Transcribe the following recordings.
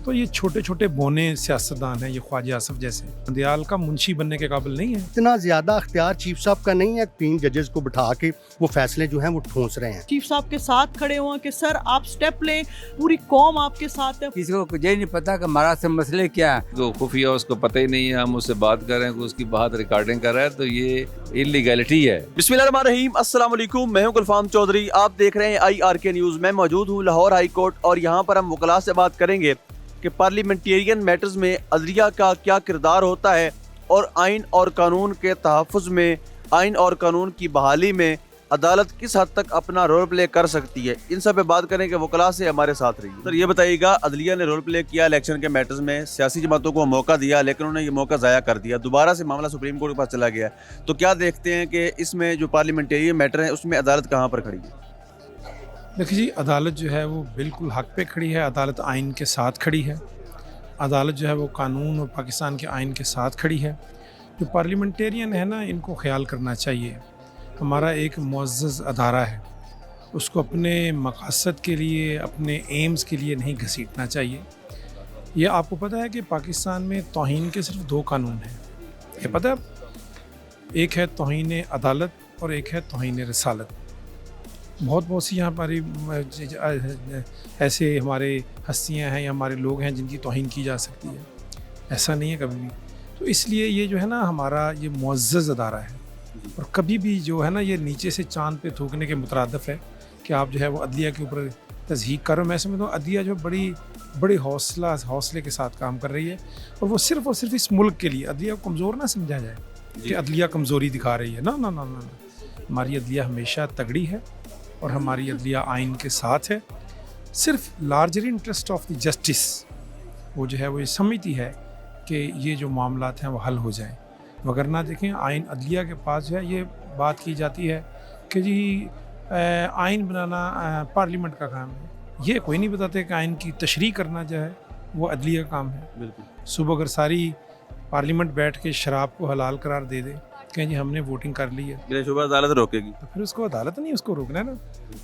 تو یہ چھوٹے چھوٹے بونے سیاستدان ہیں، یہ خواجہ آصف جیسے بندیال کا منشی بننے کے قابل نہیں ہے۔ اتنا زیادہ اختیار چیف صاحب کا نہیں ہے، 3 ججز کو بٹھا کے وہ فیصلے جو ہیں وہ ٹھونس رہے ہیں۔ چیف صاحب کے ساتھ کھڑے ہوئے کہ سر آپ سٹیپ لیں، پوری قوم آپ کے ساتھ ہے۔ کسی کو یہ نہیں پتا کہ ہمارا سے مسئلے کیا ہے، جو خفیہ اس کو پتہ ہی نہیں ہے، ہم اس سے بات کر رہے ہیں کہ اس کی بات ریکارڈنگ کر رہا ہے، تو یہ انلیگیلٹی ہے۔ بسم اللہ الرحمن الرحیم، السلام علیکم، میں ہوں گلفام چودھری، آپ دیکھ رہے ہیں IRK نیوز۔ میں موجود ہوں لاہور ہائی کورٹ اور یہاں پر ہم وکلاء سے بات کریں گے کہ پارلیمنٹیرین میٹرز میں عدلیہ کا کیا کردار ہوتا ہے اور آئین اور قانون کے تحفظ میں، آئین اور قانون کی بحالی میں عدالت کس حد تک اپنا رول پلے کر سکتی ہے۔ ان سب پہ بات کریں کہ وکلاء سے ہمارے ساتھ رہیے۔ سر یہ بتائیے گا، عدلیہ نے رول پلے کیا الیکشن کے میٹرز میں، سیاسی جماعتوں کو موقع دیا لیکن انہوں نے یہ موقع ضائع کر دیا، دوبارہ سے معاملہ سپریم کورٹ کے پاس چلا گیا، تو کیا دیکھتے ہیں کہ اس میں جو پارلیمنٹیرین میٹر ہے اس میں عدالت کہاں پر کھڑی ہے؟ دیکھیے جی، عدالت جو ہے وہ بالکل حق پہ کھڑی ہے، عدالت آئین کے ساتھ کھڑی ہے، عدالت جو ہے وہ قانون اور پاکستان کے آئین کے ساتھ کھڑی ہے۔ جو پارلیمنٹیرین ہے نا، ان کو خیال کرنا چاہیے، ہمارا ایک معزز ادارہ ہے، اس کو اپنے مقاصد کے لیے، اپنے ایمز کے لیے نہیں گھسیٹنا چاہیے۔ یہ آپ کو پتہ ہے کہ پاکستان میں توہین کے صرف 2 قانون ہیں، یہ پتہ ہے؟ ایک ہے توہین عدالت اور ایک ہے توہین رسالت۔ بہت سی یہاں ہماری ایسے ہمارے ہستیاں ہیں یا ہمارے لوگ ہیں جن کی توہین کی جا سکتی ہے، ایسا نہیں ہے کبھی بھی۔ تو اس لیے یہ جو ہے نا ہمارا یہ معزز ادارہ ہے، اور کبھی بھی جو ہے نا یہ نیچے سے چاند پہ تھوکنے کے مترادف ہے کہ آپ جو ہے وہ عدلیہ کے اوپر تضحیق کرو۔ میں سمجھتا ہوں عدلیہ جو بڑی حوصلے کے ساتھ کام کر رہی ہے، اور وہ صرف اور صرف اس ملک کے لیے۔ عدلیہ کو کمزور نہ سمجھا جائے کہ عدلیہ کمزوری دکھا رہی ہے، نہ، ہماری عدلیہ ہمیشہ تگڑی ہے اور ہماری عدلیہ آئین کے ساتھ ہے۔ صرف larger interest of the justice وہ جو ہے وہ یہ سمجھتی ہے کہ یہ جو معاملات ہیں وہ حل ہو جائیں، وگرنہ دیکھیں آئین عدلیہ کے پاس جو ہے یہ بات کی جاتی ہے کہ جی آئین بنانا پارلیمنٹ کا کام ہے، یہ کوئی نہیں بتاتے کہ آئین کی تشریح کرنا جو ہے وہ عدلیہ کا کام ہے۔ بالکل، صبح اگر ساری پارلیمنٹ بیٹھ کے شراب کو حلال قرار دے دے کہ جی ہم نے ووٹنگ کر لی ہے، بلا شبہ عدالت روکے گی، تو پھر اس کو عدالت نہیں، اس کو روکنا ہے نا۔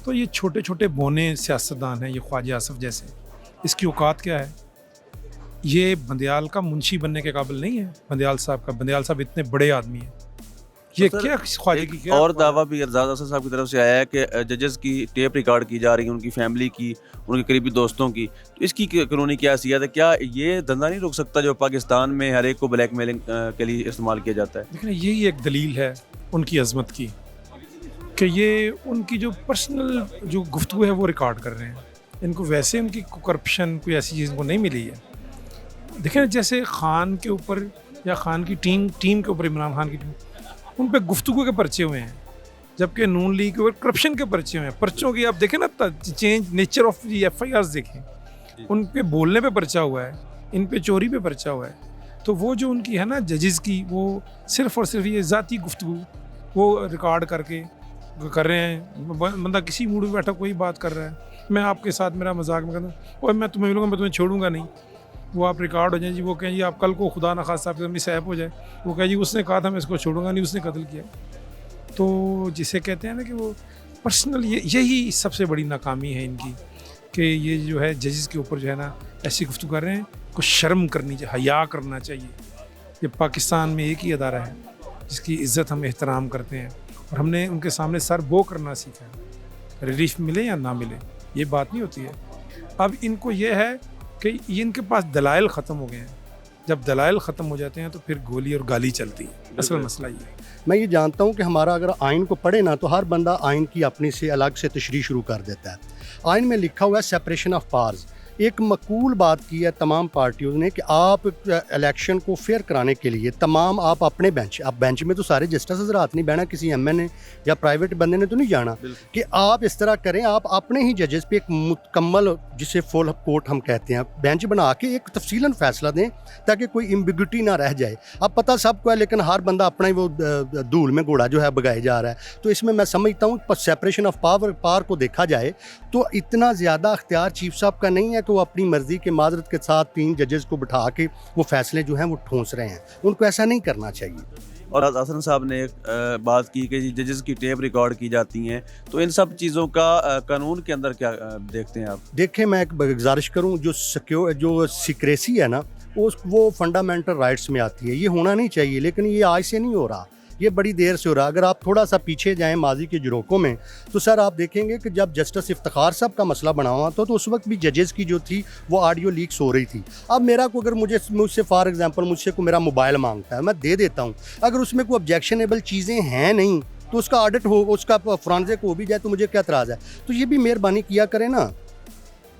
تو یہ چھوٹے چھوٹے بونے سیاستدان ہیں، یہ خواجہ آصف جیسے، اس کی اوقات کیا ہے؟ یہ بندیال کا منشی بننے کے قابل نہیں ہے۔ بندیال صاحب اتنے بڑے آدمی ہیں، یہ سر، کیا خواجہ کی کیا؟ اور دعویٰ بھی ارزاز اصل صاحب کی طرف سے آیا ہے کہ ججز کی ٹیپ ریکارڈ کی جا رہی ہے، ان کی فیملی کی، ان کے قریبی دوستوں کی، تو اس کی قانونی کیا حیثیت ہے؟ کیا یہ دھندا نہیں روک سکتا جو پاکستان میں ہر ایک کو بلیک میلنگ کے لیے استعمال کیا جاتا ہے؟ لیکن یہی ایک دلیل ہے ان کی عظمت کی کہ یہ ان کی جو پرسنل جو گفتگو ہے وہ ریکارڈ کر رہے ہیں۔ ان کو ویسے ان کی کرپشن کوئی ایسی چیز ان کو نہیں ملی ہے۔ دیکھیں جیسے خان کے اوپر یا خان کی ٹیم کے اوپر، عمران خان کی ٹیم، ان پہ گفتگو کے پرچے ہوئے ہیں، جبکہ نون لیگ کے اوپر کرپشن کے پرچے ہوئے ہیں۔ پرچوں کی آپ دیکھیں نا change nature of the FIRs دیکھیں، ان پہ بولنے پہ پرچہ ہوا ہے، ان پہ چوری پہ پرچہ ہوا ہے۔ تو وہ جو ان کی ہے نا ججز کی، وہ صرف اور صرف یہ ذاتی گفتگو وہ ریکارڈ کر کے کر رہے ہیں۔ بندہ کسی موڈ میں بیٹھا کوئی بات کر رہا ہے، میں آپ کے ساتھ میرا مذاق میں کرتا ہوں، اوہ میں تمہیں ملوں گا، میں تمہیں چھوڑوں گا نہیں، وہ آپ ریکارڈ ہو جائیں جی، وہ کہیں جی آپ کل کو خدا نخواستہ آپ کے سامنے سیپ ہو جائے، وہ کہیں جی اس نے کہا تھا میں اس کو چھوڑوں گا نہیں، اس نے قتل کیا۔ تو جسے کہتے ہیں نا کہ وہ پرسنل، یہی سب سے بڑی ناکامی ہے ان کی کہ یہ جو ہے ججز کے اوپر جو ہے نا ایسی گفتگو کر رہے ہیں۔ کچھ شرم کرنی چاہیے، حیا کرنا چاہیے۔ یہ پاکستان میں ایک ہی ادارہ ہے جس کی عزت ہم احترام کرتے ہیں، اور ہم نے ان کے سامنے سر بو کرنا سیکھا ہے، ریلیف ملے یا نہ ملے یہ بات نہیں ہوتی ہے۔ اب ان کو یہ ہے کہ ان کے پاس دلائل ختم ہو گئے ہیں، جب دلائل ختم ہو جاتے ہیں تو پھر گولی اور گالی چلتی ہے۔ اصل مسئلہ یہ ہے۔ میں یہ جانتا ہوں کہ ہمارا اگر آئین کو پڑھے نا تو ہر بندہ آئین کی اپنی سے الگ سے تشریح شروع کر دیتا ہے۔ آئین میں لکھا ہوا ہے سیپریشن آف پاورز۔ ایک مقبول بات کی ہے تمام پارٹیوں نے کہ آپ الیکشن کو فیئر کرانے کے لیے تمام آپ اپنے بینچ میں تو سارے جسٹس حضرات نہیں بیٹھنا، کسی MN یا پرائیویٹ بندے نے تو نہیں جانا کہ آپ اس طرح کریں، آپ اپنے ہی ججز پہ ایک مکمل، جسے فل کورٹ ہم کہتے ہیں، بینچ بنا کے ایک تفصیلاً فیصلہ دیں تاکہ کوئی ایمبیگوٹی نہ رہ جائے۔ اب پتہ سب کو ہے لیکن ہر بندہ اپنا ہی وہ دھول میں گھوڑا جو ہے بگائے جا رہا ہے۔ تو اس میں سمجھتا ہوں سیپریشن آف پاور کو دیکھا جائے تو اتنا زیادہ اختیار چیف صاحب کا نہیں ہے کہ وہ اپنی مرضی کے معذرت کے ساتھ 3 ججز کو بٹھا کے وہ فیصلے جو ہیں وہ ٹھونس رہے ہیں، ان کو ایسا نہیں کرنا چاہیے۔ اور حسن صاحب نے ایک بات کی کہ ججز کی ٹیپ ریکارڈ کی جاتی ہیں، تو ان سب چیزوں کا قانون کے اندر کیا دیکھتے ہیں آپ؟ دیکھیں میں ایک گزارش کروں، جو سیکریسی ہے نا وہ فنڈامنٹل رائٹس میں آتی ہے، یہ ہونا نہیں چاہیے، لیکن یہ آج سے نہیں ہو رہا، یہ بڑی دیر سے ہو رہا۔ اگر آپ تھوڑا سا پیچھے جائیں ماضی کے جروکوں میں تو سر آپ دیکھیں گے کہ جب جسٹس افتخار صاحب کا مسئلہ بنا ہوا تو اس وقت بھی ججز کی جو تھی وہ آڈیو لیکس ہو رہی تھی۔ اب میرا کو اگر مجھ سے فار ایگزامپل مجھ سے کوئی میرا موبائل مانگتا ہے، میں دے دیتا ہوں، اگر اس میں کوئی آبجیکشنیبل چیزیں ہیں نہیں تو اس کا آڈٹ ہو، اس کا فرانزک ہو بھی جائے تو مجھے کیا اعتراض ہے؟ تو یہ بھی مہربانی کیا کریں نا،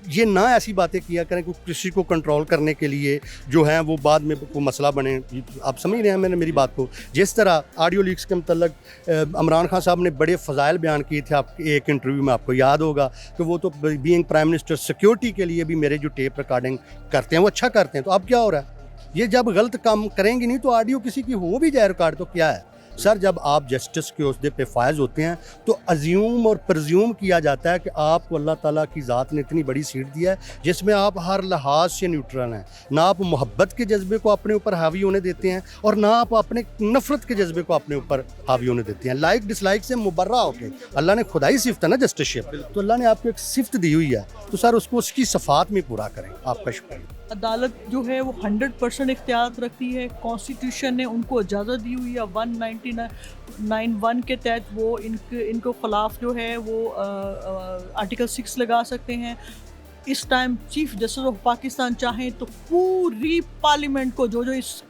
یہ نہ ایسی باتیں کیا کریں کہ کسی کو کنٹرول کرنے کے لیے جو ہیں وہ بعد میں کوئی مسئلہ بنے۔ آپ سمجھ رہے ہیں میں نے میری بات کو؟ جس طرح آڈیو لیکس کے متعلق عمران خان صاحب نے بڑے فضائل بیان کیے تھے، آپ ایک انٹرویو میں آپ کو یاد ہوگا کہ وہ تو بینگ پرائم منسٹر سیکیورٹی کے لیے بھی میرے جو ٹیپ ریکارڈنگ کرتے ہیں وہ اچھا کرتے ہیں۔ تو اب کیا ہو رہا ہے؟ یہ جب غلط کام کریں گے نہیں تو آڈیو کسی کی ہو بھی جائے ریکارڈ تو کیا ہے؟ سر جب آپ جسٹس کے عہدے پہ فائز ہوتے ہیں تو ازیوم اور پرزیوم کیا جاتا ہے کہ آپ کو اللہ تعالیٰ کی ذات نے اتنی بڑی سیٹ دیا ہے جس میں آپ ہر لحاظ سے نیوٹرل ہیں، نہ آپ محبت کے جذبے کو اپنے اوپر حاوی ہونے دیتے ہیں اور نہ آپ اپنے نفرت کے جذبے کو اپنے اوپر حاوی ہونے دیتے ہیں۔ لائک ڈس لائک سے مبرہ ہو کے اللہ نے خدائی صفت ہے نا جسٹس شپ، تو اللہ نے آپ کو ایک صفت دی ہوئی ہے، تو سر اس کو اس کی صفات میں پورا کریں۔ آپ کا شکریہ۔ عدالت جو ہے وہ 100% اختیار رکھتی ہے، کانسٹیٹیوشن نے ان کو اجازت دی ہوئی ہے 199(1) کے تحت وہ ان کو خلاف جو ہے وہ آرٹیکل 6 لگا سکتے ہیں۔ اس time chief justice of Pakistan چاہیں تو پوری پارلیمنٹ کو جو اس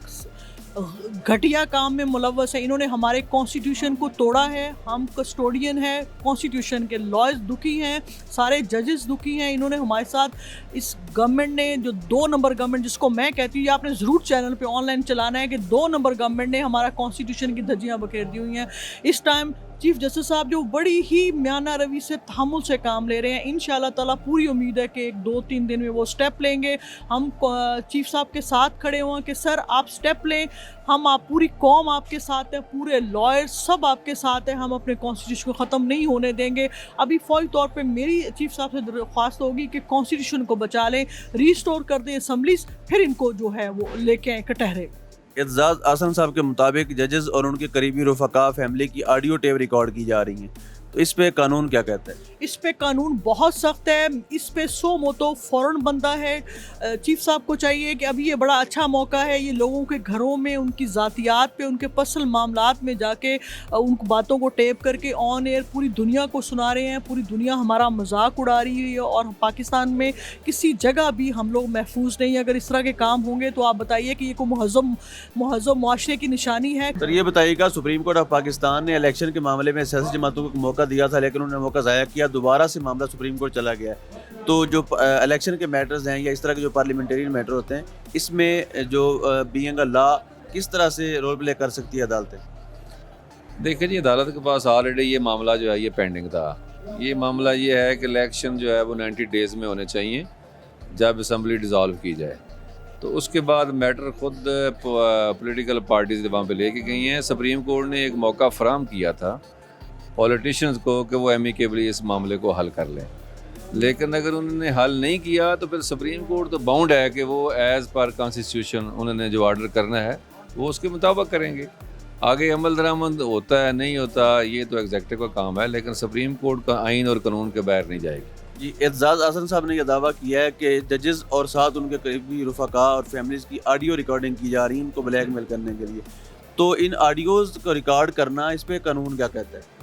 گھٹیا کام میں ملوث ہے، انہوں نے ہمارے کانسٹیٹیوشن کو توڑا ہے، ہم کسٹوڈین ہیں کانسٹیٹیوشن کے، لائرز دکھی ہیں، سارے ججز دکھی ہیں، انہوں نے ہمارے ساتھ اس گورنمنٹ نے جو 2 نمبر گورنمنٹ جس کو میں کہتی ہوں یہ آپ نے ضرور چینل پہ آن لائن چلانا ہے کہ 2 نمبر گورنمنٹ نے ہمارا کانسٹیٹیوشن کی دھجیاں بکھیر دی ہوئی ہیں۔ اس ٹائم چیف جسٹس صاحب جو بڑی ہی میانہ روی سے تحمل سے کام لے رہے ہیں، انشاءاللہ تعالیٰ پوری امید ہے کہ 2-3 دن میں وہ سٹیپ لیں گے۔ ہم چیف صاحب کے ساتھ کھڑے ہوئے کہ سر آپ سٹیپ لیں، آپ پوری قوم آپ کے ساتھ ہے، پورے لائر سب آپ کے ساتھ ہیں، ہم اپنے کانسٹیٹیوشن کو ختم نہیں ہونے دیں گے۔ ابھی فوری طور پہ میری چیف صاحب سے درخواست ہوگی کہ کانسٹیٹیوشن کو بچا لیں، ریسٹور کر دیں اسمبلیز، پھر ان کو جو ہے وہ لے کے آئیں کٹہرے۔ اعزاز احسن صاحب کے مطابق ججز اور ان کے قریبی رفقا فیملی کی آڈیو ٹیپ ریکارڈ کی جا رہی ہیں، تو اس پہ قانون کیا کہتا ہے؟ اس پہ قانون بہت سخت ہے، اس پہ 100 موتو فوراً بندہ ہے۔ چیف صاحب کو چاہیے کہ ابھی یہ بڑا اچھا موقع ہے، یہ لوگوں کے گھروں میں ان کی ذاتیات پہ، ان کے پرسنل معاملات میں جا کے ان باتوں کو ٹیپ کر کے آن ایئر پوری دنیا کو سنا رہے ہیں، پوری دنیا ہمارا مذاق اڑا رہی ہے، اور پاکستان میں کسی جگہ بھی ہم لوگ محفوظ نہیں۔ اگر اس طرح کے کام ہوں گے تو آپ بتائیے کہ یہ کوئی مہذب معاشرے کی نشانی ہے؟ سر یہ بتائیے گا، سپریم کورٹ آف پاکستان نے الیکشن کے معاملے میں سیاسی جماعتوں کو موقع دیا تھا لیکن انہوں نے موقع ضائع کیا، دوبارہ سے معاملہ سپریم کورٹ چلا گیا ہے، تو جو الیکشن کے میٹرز ہیں یا اس طرح کے جو پارلیمنٹرین میٹر ہوتے ہیں، اس میں جو بینگ اے لا کس طرح سے رول پلے کر سکتی ہے عدالتیں؟ دیکھیں جی، عدالت کے پاس آلریڈی یہ معاملہ جو ہے یہ پینڈنگ تھا۔ یہ معاملہ یہ ہے کہ الیکشن جو ہے وہ 90 ڈیز میں ہونے چاہیے جب اسمبلی ڈیزالو کی جائے، تو اس کے بعد میٹر خود پولیٹیکل پارٹیز وہاں پہ لے کے گئی ہیں۔ سپریم کورٹ نے ایک موقع فراہم کیا تھا پولیٹیشینز کو کہ وہ ایمیکیبلی اس معاملے کو حل کر لیں، لیکن اگر انہوں نے حل نہیں کیا تو پھر سپریم کورٹ تو باؤنڈ ہے کہ وہ ایز پر کانسٹیٹیوشن انہوں نے جو آرڈر کرنا ہے وہ اس کے مطابق کریں گے۔ آگے عمل درآمد ہوتا ہے نہیں ہوتا یہ تو ایگزیکٹو کا کام ہے، لیکن سپریم کورٹ کا آئین اور قانون کے باہر نہیں جائے گی۔ جی، اعزاز احسن صاحب نے یہ دعویٰ کیا ہے کہ ججز اور ساتھ ان کے قریبی رفقا اور فیملیز کی آڈیو ریکارڈنگ کی جا رہی ہے ان کو بلیک میل کرنے کے لیے، تو ان آڈیوز کو ریکارڈ کرنا اس پہ قانون کیا کہتا ہے؟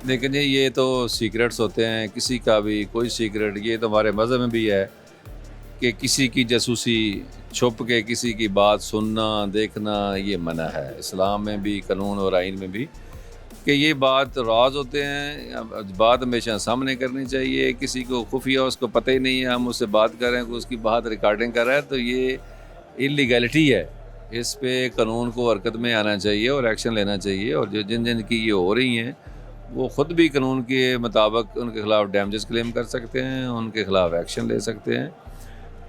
لیکن یہ تو سیکرٹس ہوتے ہیں، کسی کا بھی کوئی سیکرٹ، یہ تو ہمارے مذہب میں بھی ہے کہ کسی کی جاسوسی چھپ کے کسی کی بات سننا دیکھنا یہ منع ہے، اسلام میں بھی قانون اور آئین میں بھی، کہ یہ بات راز ہوتے ہیں، بات ہمیشہ سامنے کرنی چاہیے۔ کسی کو خفیہ اس کو پتہ ہی نہیں ہے، ہم اس سے بات کر رہے ہیں کہ اس کی بات ریکارڈنگ کر رہا ہے، تو یہ انلیگیلٹی ہے، اس پہ قانون کو حرکت میں آنا چاہیے اور ایکشن لینا چاہیے، اور جو جن کی یہ ہو رہی ہیں وہ خود بھی قانون کے مطابق ان کے خلاف ڈیمیجز کلیم کر سکتے ہیں، ان کے خلاف ایکشن لے سکتے ہیں،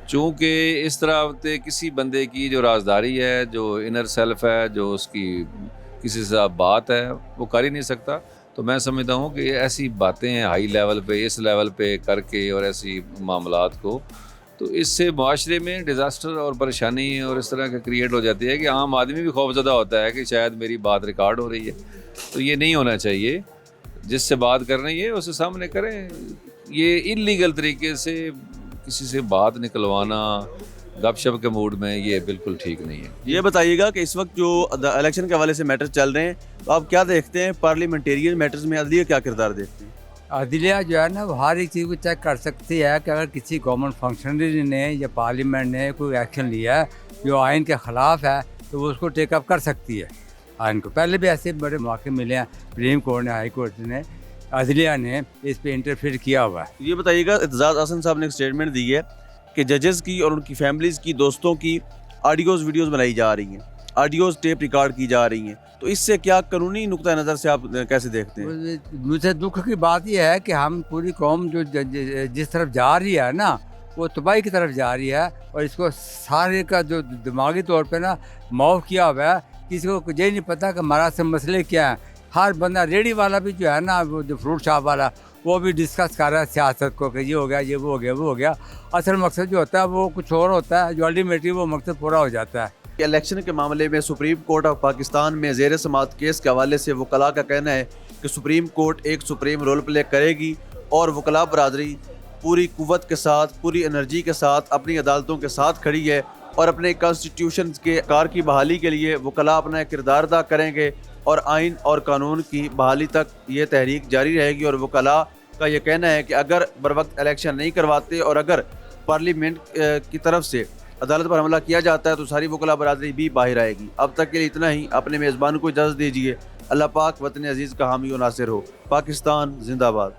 چونکہ اس طرح کسی بندے کی جو رازداری ہے، جو انر سیلف ہے، جو اس کی کسی سے بات ہے وہ کر ہی نہیں سکتا۔ تو میں سمجھتا ہوں کہ ایسی باتیں ہائی لیول پہ اس لیول پہ کر کے اور ایسی معاملات کو تو اس سے معاشرے میں ڈیزاسٹر اور پریشانی اور اس طرح کا کریٹ ہو جاتی ہے کہ عام آدمی بھی خوفزدہ ہوتا ہے کہ شاید میری بات ریکارڈ ہو رہی ہے. تو یہ نہیں ہونا چاہیے. جس سے بات کر رہے ہیں اسے سامنے کریں. یہ انلیگل طریقے سے کسی سے بات نکلوانا گپ شپ کے موڈ میں یہ بالکل ٹھیک نہیں ہے. یہ بتائیے گا کہ اس وقت جو الیکشن کے حوالے سے میٹر چل رہے ہیں تو آپ کیا دیکھتے ہیں پارلیمنٹیرین میٹرز میں عدلیہ کیا کردار دیکھتے ہیں؟ عدلیہ جو ہے نا وہ ہر ایک چیز کو چیک کر سکتی ہے کہ اگر کسی گورنمنٹ فنکشنری نے یا پارلیمنٹ نے کوئی ایکشن لیا ہے جو آئین کے خلاف ہے تو وہ اس کو ٹیک اپ کر سکتی ہے آئین کو. پہلے بھی ایسے بڑے مواقع ملے ہیں, سپریم کورٹ نے, ہائی کورٹ نے, عدلیہ نے اس پہ انٹرفیئر کیا ہوا ہے. یہ بتائیے گا اعتزاز احسن صاحب نے ایک اسٹیٹمنٹ دی ہے کہ ججز کی اور ان کی فیملیز کی, دوستوں کی آڈیوز ویڈیوز بنائی جا رہی ہیں, آڈیوز ٹیپ ریکارڈ کی جا رہی ہیں, تو اس سے کیا قانونی نقطہ نظر سے آپ کیسے دیکھتے ہیں؟ مجھے دکھ کی بات یہ ہے کہ ہم پوری قوم جو جس طرف جا رہی ہے نا وہ تباہی کی طرف جا رہی ہے, اور اس کو سارے کا جو دماغی طور پہ نا معاف کیا ہوا ہے. کسی کو یہ نہیں پتہ کہ ہمارا سے مسئلے کیا ہیں. ہر بندہ, ریڈی والا بھی جو ہے نا, وہ جو فروٹ شاپ والا, وہ بھی ڈسکس کر رہا ہے سیاست کو کہ یہ ہو گیا, یہ وہ ہو گیا, وہ ہو گیا. اصل مقصد جو ہوتا ہے وہ کچھ اور ہوتا ہے, جو الٹیمیٹلی وہ مقصد پورا ہو جاتا ہے. الیکشن کے معاملے میں سپریم کورٹ آف پاکستان میں زیر سماعت کیس کے حوالے سے وکلاء کا کہنا ہے کہ سپریم کورٹ ایک سپریم رول پلے کرے گی اور وکلاء برادری پوری قوت کے ساتھ, پوری انرجی کے ساتھ اپنی عدالتوں کے ساتھ کھڑی ہے, اور اپنے کانسٹیٹیوشن کے کار کی بحالی کے لیے وکلاء اپنا کردار ادا کریں گے, اور آئین اور قانون کی بحالی تک یہ تحریک جاری رہے گی. اور وکلاء کا یہ کہنا ہے کہ اگر بروقت الیکشن نہیں کرواتے اور اگر پارلیمنٹ کی طرف سے عدالت پر حملہ کیا جاتا ہے تو ساری وکلاء برادری بھی باہر آئے گی. اب تک کے لیے اتنا ہی. اپنے میزبان کو اجازت دیجیے. اللہ پاک وطن عزیز کا حامی و ناصر ہو. پاکستان زندہ باد.